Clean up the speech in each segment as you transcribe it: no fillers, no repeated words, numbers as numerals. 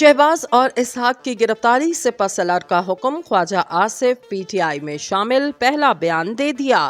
शहबाज और इसहाक की गिरफ्तारी से पसलर का हुक्म, ख्वाजा आसिफ पीटीआई में शामिल, पहला बयान दे दिया।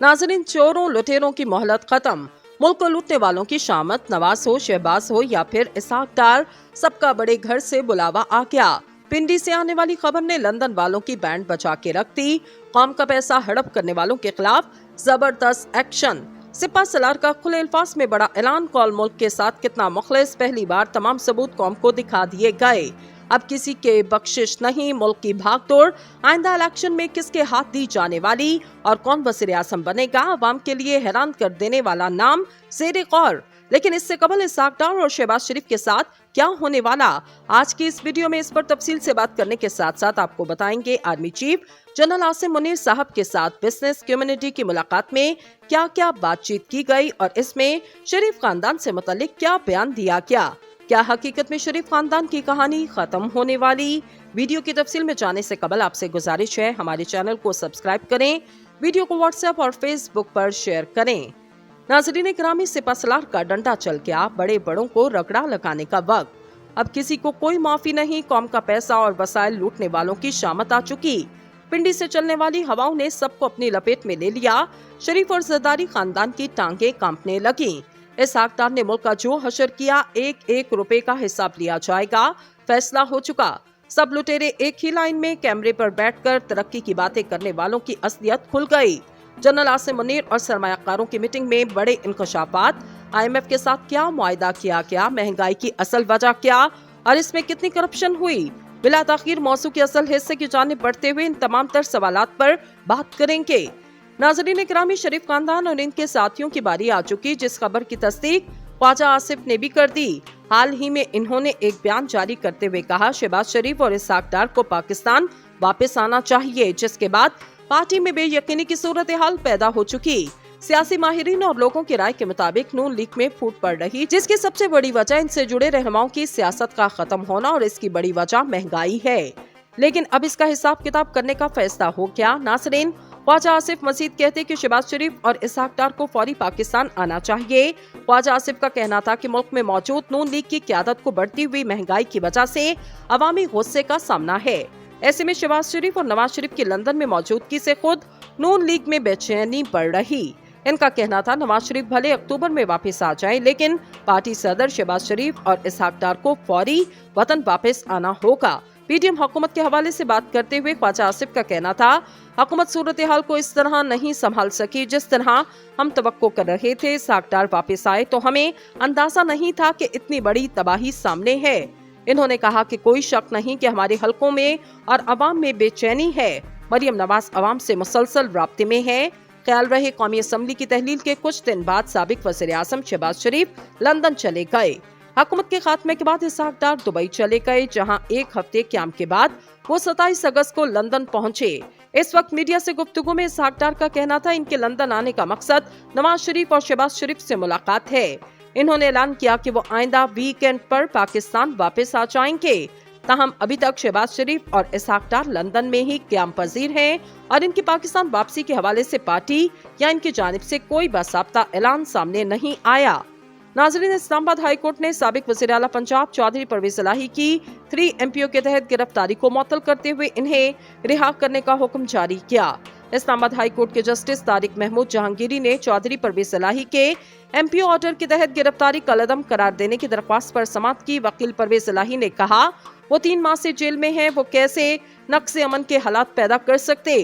नाजरीन, चोरों लुटेरों की मोहलत खत्म। मुल्क को लूटने वालों की शामत, नवाज हो, शहबाज हो या फिर इसहाक डार, सबका बड़े घर से बुलावा आ गया। पिंडी से आने वाली खबर ने लंदन वालों की बैंड बचा के रख दी। कौम का पैसा हड़प करने वालों के खिलाफ जबरदस्त एक्शन। सिपा सलार का खुले अल्फाज में बड़ा ऐलान, कौल मुल्क के साथ कितना मुखलिस, पहली बार तमाम सबूत कौम को दिखा दिए गए। अब किसी के बख्शिश नहीं, मुल्क की भागदौड़, आइंदा इलेक्शन में किसके हाथ दी जाने वाली और कौन वज़ीर आज़म बनेगा, अवाम के लिए हैरान कर देने वाला नाम ज़ेरे गौर। लेकिन इससे कबल इसहाक डार और शहबाज शरीफ के साथ क्या होने वाला, आज की इस वीडियो में इस पर तफसील से बात करने के साथ साथ आपको बताएंगे army chief general Asim Munir साहब के साथ बिजनेस कम्युनिटी की मुलाकात में क्या क्या बातचीत की गई और इसमें शरीफ खानदान से मुतालिक क्या बयान दिया गया। क्या हकीकत में शरीफ खानदान की कहानी खत्म होने वाली? वीडियो की तफसील में जाने से कबल आपसे गुजारिश है, हमारे चैनल को सब्सक्राइब करें, वीडियो को व्हाट्सएप और फेसबुक पर शेयर करें। नाज़रीन किरामी, सिपा सलार का डंडा चल गया, बड़े बड़ों को रगड़ा लगाने का वक्त। अब किसी को कोई माफी नहीं, कौम का पैसा और वसाइल लूटने वालों की शामत आ चुकी। पिंडी से चलने वाली हवाओं ने सबको अपनी लपेट में ले लिया। शरीफ और जरदारी खानदान की टांगे कांपने लगी। इसहाक डार ने मुल्क का जो हशर किया, एक एक रुपए का हिसाब लिया जाएगा, फैसला हो चुका। सब लुटेरे एक ही लाइन में कैमरे पर बैठकर तरक्की की बातें करने वालों की असलियत खुल गई। जनरल आसिम मुनीर और सरमायाकारों की मीटिंग में बड़े इंकशाफात, IMF के साथ क्या मुआहदा किया गया, महंगाई की असल वजह क्या और इसमें कितनी करप्शन हुई, बिला ताखीर मौसू के असल हिस्से की जानिब बढ़ते हुए इन तमाम तर सवालात पर बात करेंगे। नाज़रीन किरामी, शरीफ खानदान और इनके साथियों की बारी आ चुकी, जिस खबर की तस्दीक ख्वाजा आसिफ ने भी कर दी। हाल ही में इन्होंने एक बयान जारी करते हुए कहा, शहबाज शरीफ और इसहाक डार को पाकिस्तान वापस आना चाहिए, जिसके बाद पार्टी में बेयकीनी की सूरत हाल पैदा हो चुकी। सियासी माहिरीन और लोगों की राय के मुताबिक नून लीग में फूट पड़ रही, जिसकी सबसे बड़ी वजह इनसे जुड़े रहनुमाओं की सियासत का खत्म होना और इसकी बड़ी वजह महंगाई है। लेकिन अब इसका हिसाब किताब करने का फैसला हो गया। नाज़रीन, ख्वाजा आसिफ मजीद कहते कि शहबाज शरीफ और इसहाक डार को फौरी पाकिस्तान आना चाहिए। ख्वाजा आसिफ का कहना था कि मुल्क में मौजूद नून लीग की क़यादत को बढ़ती हुई महंगाई की वजह से अवामी गुस्से का सामना है। ऐसे में शहबाज शरीफ और नवाज शरीफ की लंदन में मौजूदगी से खुद नून लीग में बेचैनी बढ़ रही। इनका कहना था नवाज शरीफ भले अक्टूबर में वापस आ जाएं, लेकिन पार्टी सदर शहबाज शरीफ और इसहाक डार को फौरी वतन वापस आना होगा। पीडीएम हुकूमत के हवाले से बात करते हुए ख्वाजा आसिफ का कहना था, हुकूमत सूरत हाल को इस तरह नहीं संभाल सकी जिस तरह हम तवक्को कर रहे थे। इसहाक डार वापस आए तो हमें अंदाजा नहीं था कि इतनी बड़ी तबाही सामने है। इन्होंने कहा कि कोई शक नहीं कि हमारे हलकों में और अवाम में बेचैनी है। मरियम नवाज अवाम से मुसलसल राब्ते में है। ख्याल रहे, कौमी असम्बली की तहलील के कुछ दिन बाद साबिक वज़ीर आज़म शहबाज शरीफ लंदन चले गए। हुकूमत के खात्मे के बाद इसहाक डार दुबई चले गए, जहां एक हफ्ते क्याम के बाद वो 27 अगस्त को लंदन पहुंचे। इस वक्त मीडिया से गुफ्तगू में इसहाक डार का कहना था, इनके लंदन आने का मकसद नवाज शरीफ और शहबाज शरीफ से मुलाकात है। इन्होंने ऐलान किया कि वो आइंदा वीकेंड पर पाकिस्तान वापस आ जाएंगे। ताहम अभी तक शहबाज शरीफ और इसहाक डार लंदन में ही क़याम पजीर हैं और इनकी पाकिस्तान वापसी के हवाले से पार्टी या इनकी जानिब से कोई बासाब्ता ऐलान सामने नहीं आया। नाज़रीन, इस्लामाबाद हाई कोर्ट ने साबिक वज़ीर आला पंजाब चौधरी परवेज इलाही की 3 MPO के तहत गिरफ्तारी को मुअत्तल करते हुए इन्हें रिहा करने का हुक्म जारी किया। इस्लामाबाद हाई कोर्ट के जस्टिस तारिक महमूद जहांगीरी ने चौधरी परवेज इलाही के MPO ऑर्डर के तहत गिरफ्तारी कलअदम करार देने की दरख्वास्त पर समाअत की। वकील परवेज इलाही ने कहा, वो 3 माह से जेल में हैं, वो कैसे नक्शे अमन के हालात पैदा कर सकते।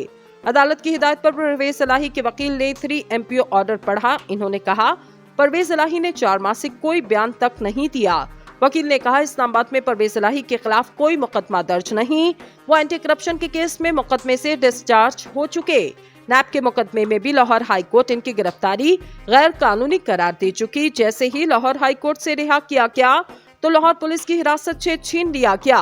अदालत की हिदायत पर परवेज इलाही के वकील ने 3 MPO ऑर्डर पढ़ा। इन्होंने कहा, परवेज इलाही ने 4 माह से कोई बयान तक नहीं दिया। वकील ने कहा, इस्लामाबाद में परवेज इलाही के खिलाफ कोई मुकदमा दर्ज नहीं, वो एंटी करप्शन के केस में मुकदमे से डिस्चार्ज हो चुके। नैब के मुकदमे में भी लाहौर हाई कोर्ट इनकी गिरफ्तारी गैर कानूनी करार दे चुकी। जैसे ही लाहौर हाई कोर्ट से रिहा किया गया तो लाहौर पुलिस की हिरासत से छीन लिया गया।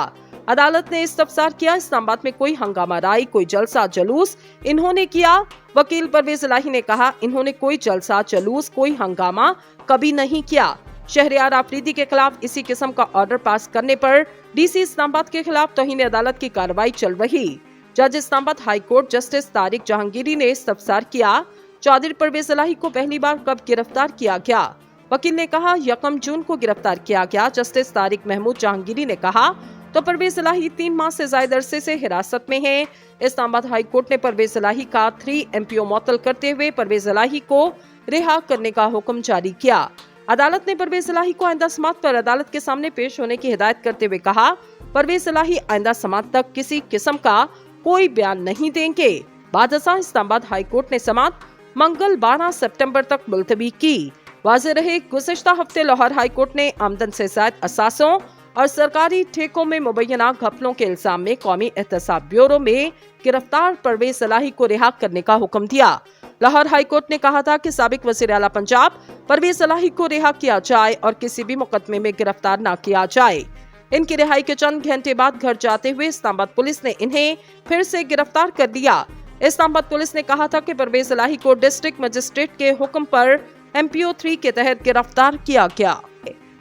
अदालत ने इस्तफसार किया, इस्लामाबाद में कोई हंगामा राई, कोई जलसा जुलूस इन्होंने किया। वकील परवेज इलाही ने कहा, इन्होंने कोई जलसा जुलूस, कोई हंगामा कभी नहीं किया। शहरयार आफरीदी के खिलाफ इसी किस्म का ऑर्डर पास करने पर DC इस्लामाबाद के खिलाफ तौहीन अदालत की कार्रवाई चल रही। जज Islamabad high court justice Tariq Jahangiri ने इस्तफसार किया, चौधरी परवेज इलाही को पहली बार कब गिरफ्तार किया गया। वकील ने कहा 1 जून को गिरफ्तार किया गया। जस्टिस तारिक महमूद जहांगीरी ने कहा तो परवेज इलाही 3 माह से ज्यादा अरसे से हिरासत में है। इस्लामाबाद हाई कोर्ट ने परवेज इलाही का 3 MPO मुअत्तल करते हुए परवेज इलाही को रिहा करने का हुक्म जारी किया। अदालत ने परवेज इलाही को आइंदा समाअत पर अदालत के सामने पेश होने की हिदायत करते हुए कहा परवेज इलाही आइंदा समाअत तक किसी किस्म का कोई बयान नहीं देंगे। बादशाह इस्लामाबाद हाई कोर्ट ने समाअत मंगल 12 सितंबर तक मुलतवी की। वाज़ेह रहे गुज़िश्ता हफ्ते लाहौर हाई कोर्ट ने आमदन से ज़ायद असासों और सरकारी ठेकों में मुबैना घपलों के इल्जाम में कौमी एहतसाब ब्यूरो में गिरफ्तार परवेज इलाही को रिहा करने का हुक्म दिया। लाहौर हाई कोर्ट ने कहा था कि साबिक वज़ीर आला पंजाब परवेज इलाही को रिहा किया जाए और किसी भी मुकदमे में गिरफ्तार न किया जाए। इनकी रिहाई के चंद घंटे बाद घर जाते हुए इस्लामाबाद पुलिस ने इन्हें फिर से गिरफ्तार कर लिया। इस्लामाबाद पुलिस ने कहा था कि परवेज इलाही को डिस्ट्रिक्ट मजिस्ट्रेट के हुक्म पर MPO 3 के तहत गिरफ्तार किया गया।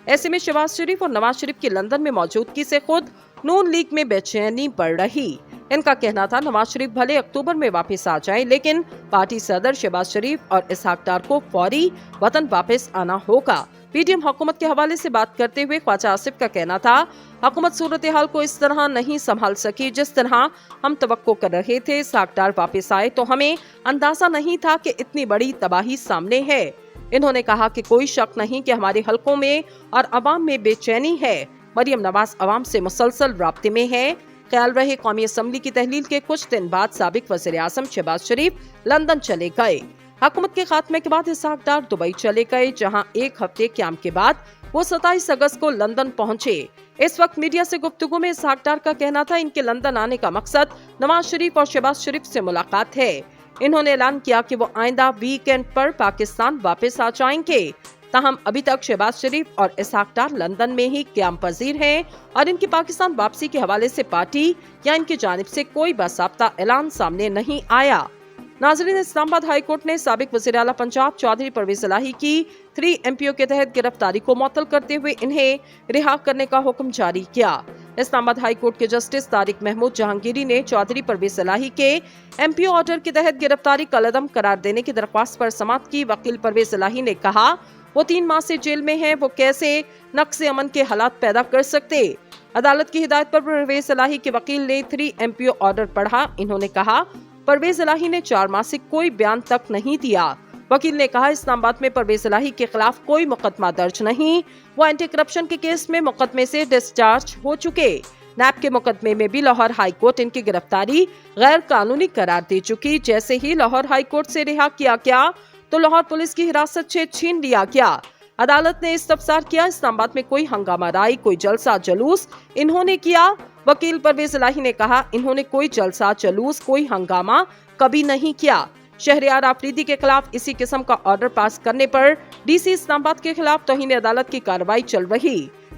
ऐसे में शहबाज शरीफ और नवाज शरीफ की लंदन में मौजूदगी से खुद नून लीग में बेचैनी बढ़ रही। इनका कहना था नवाज शरीफ भले अक्टूबर में वापस आ जाएं, लेकिन पार्टी सदर शहबाज शरीफ और इसहाक डार को फौरी वतन वापस आना होगा। PDM हुकूमत के हवाले से बात करते हुए ख्वाजा आसिफ का कहना था हुकूमत सूरत हाल को इस तरह नहीं संभाल सकी जिस तरह हम तवक्को कर रहे थे। इसहाक डार वापस आए तो हमें अंदाजा नहीं था कि इतनी बड़ी तबाही सामने है। इन्होंने कहा कि कोई शक नहीं कि हमारे हलकों में और अवाम में बेचैनी है। मरियम नवाज अवाम से मुसलसल राब्ते में है। ख्याल रहे कौमी असम्बली की तहलील के कुछ दिन बाद साबिक वज़ीर आज़म शहबाज शरीफ लंदन चले गए। हुकूमत के खात्मे के बाद इसहाक डार दुबई चले गए, जहां 1 हफ्ते क्याम के बाद वो 27 अगस्त को लंदन पहुंचे। इस वक्त मीडिया से गुफ्तगू में इसहाक डार का कहना था इनके लंदन आने का मकसद नवाज शरीफ और शहबाज शरीफ से मुलाकात है। इन्होंने ऐलान किया कि वो आइंदा वीकेंड पर पाकिस्तान वापस आ जाएंगे। ताहम अभी तक शहबाज शरीफ और इसहाक डार लंदन में ही क़याम पजीर हैं और इनकी पाकिस्तान वापसी के हवाले से पार्टी या इनकी जानिब से कोई बासाब्ता ऐलान सामने नहीं आया। नाज़रीन, इस्लामाबाद हाई कोर्ट ने साबिक वज़ीर आला पंजाब चौधरी परवेज इलाही की 3 MPO के तहत गिरफ्तारी को मुअत्तल करते हुए इन्हें रिहा करने का हुक्म जारी किया। इस्लामाबाद हाई कोर्ट के जस्टिस तारिक महमूद जहांगीरी ने चौधरी परवेज इलाही के MPO ऑर्डर के तहत गिरफ्तारी कलअदम करार देने की दरख्वास्त पर समाअत की। वकील परवेज इलाही ने कहा वो 3 माह से जेल में हैं, वो कैसे नक्शे अमन के हालात पैदा कर सकते। अदालत की हिदायत पर परवेज इलाही के वकील ने 3 MPO ऑर्डर पढ़ा। इन्होंने कहा परवेज इलाही ने 4 माह से कोई बयान तक नहीं दिया। वकील ने कहा इस्लामाबाद में परवेज इलाही के खिलाफ कोई मुकदमा दर्ज नहीं, वो एंटी करप्शन के केस में मुकदमे से डिस्चार्ज हो चुके। नैब के मुकदमे में भी लाहौर हाई कोर्ट इनकी गिरफ्तारी गैर कानूनी करार दे चुकी। जैसे ही लाहौर हाई कोर्ट से रिहा किया गया तो लाहौर पुलिस की हिरासत से छीन लिया गया। अदालत ने इस्तफसार किया इस्लामाबाद में कोई हंगामा राई, कोई जलसा जुलूस इन्होंने किया। वकील परवेज इलाही ने कहा इन्होंने कोई जलसा जुलूस, कोई हंगामा कभी नहीं किया। शहरयार आफरीदी के खिलाफ इसी किस्म का ऑर्डर पास करने पर DC इस्लामाबाद के खिलाफ तौहीन अदालत की कार्रवाई चल रही।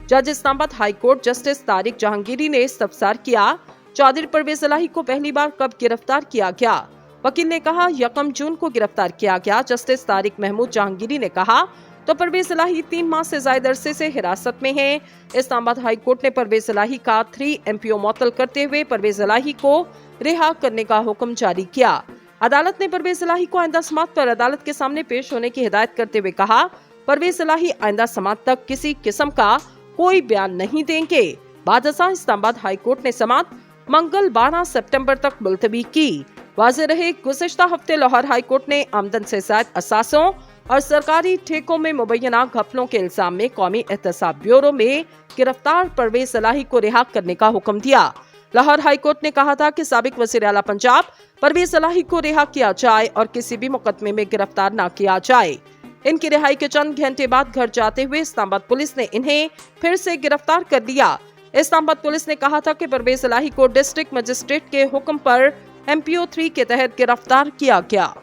जज Islamabad high court justice Tariq Jahangiri ने इस्तफसार किया चौधरी परवेज इलाही को पहली बार कब गिरफ्तार किया गया। वकील ने कहा 1 जून को गिरफ्तार किया गया। जस्टिस तारिक महमूद जहांगीरी ने कहा तो परवेज इलाही 3 माह से ज्यादा अरसे से हिरासत में है। इस्लामाबाद हाई कोर्ट ने परवेज इलाही का 3 MPO मुअत्तल करते हुए परवेज इलाही को रिहा करने का हुक्म जारी किया। अदालत ने परवेज इलाही को आइंदा समाअत पर अदालत के सामने पेश होने की हिदायत करते हुए कहा परवेज इलाही आइंदा समाअत तक किसी किस्म का कोई बयान नहीं देंगे। बादशाह इस्लामाबाद हाई कोर्ट ने समाअत मंगल 12 सितंबर तक मुलतवी की। वाज़ेह रहे गुज़िश्ता हफ्ते लाहौर हाई कोर्ट ने आमदन से ज़ायद असासों और सरकारी ठेकों में मुबैना घपलों के इल्जाम में कौमी एहतसाब ब्यूरो में गिरफ्तार परवेज इलाही को रिहा करने का हुक्म दिया। लाहौर हाई कोर्ट ने कहा था कि साबिक वज़ीर आला पंजाब परवेज इलाही को रिहा किया जाए और किसी भी मुकदमे में गिरफ्तार न किया जाए। इनकी रिहाई के चंद घंटे बाद घर जाते हुए इस्लामाबाद पुलिस ने इन्हें फिर से गिरफ्तार कर लिया। इस्लामाबाद पुलिस ने कहा था कि परवेज इलाही को डिस्ट्रिक्ट मजिस्ट्रेट के हुक्म पर MPO 3 के तहत गिरफ्तार किया गया।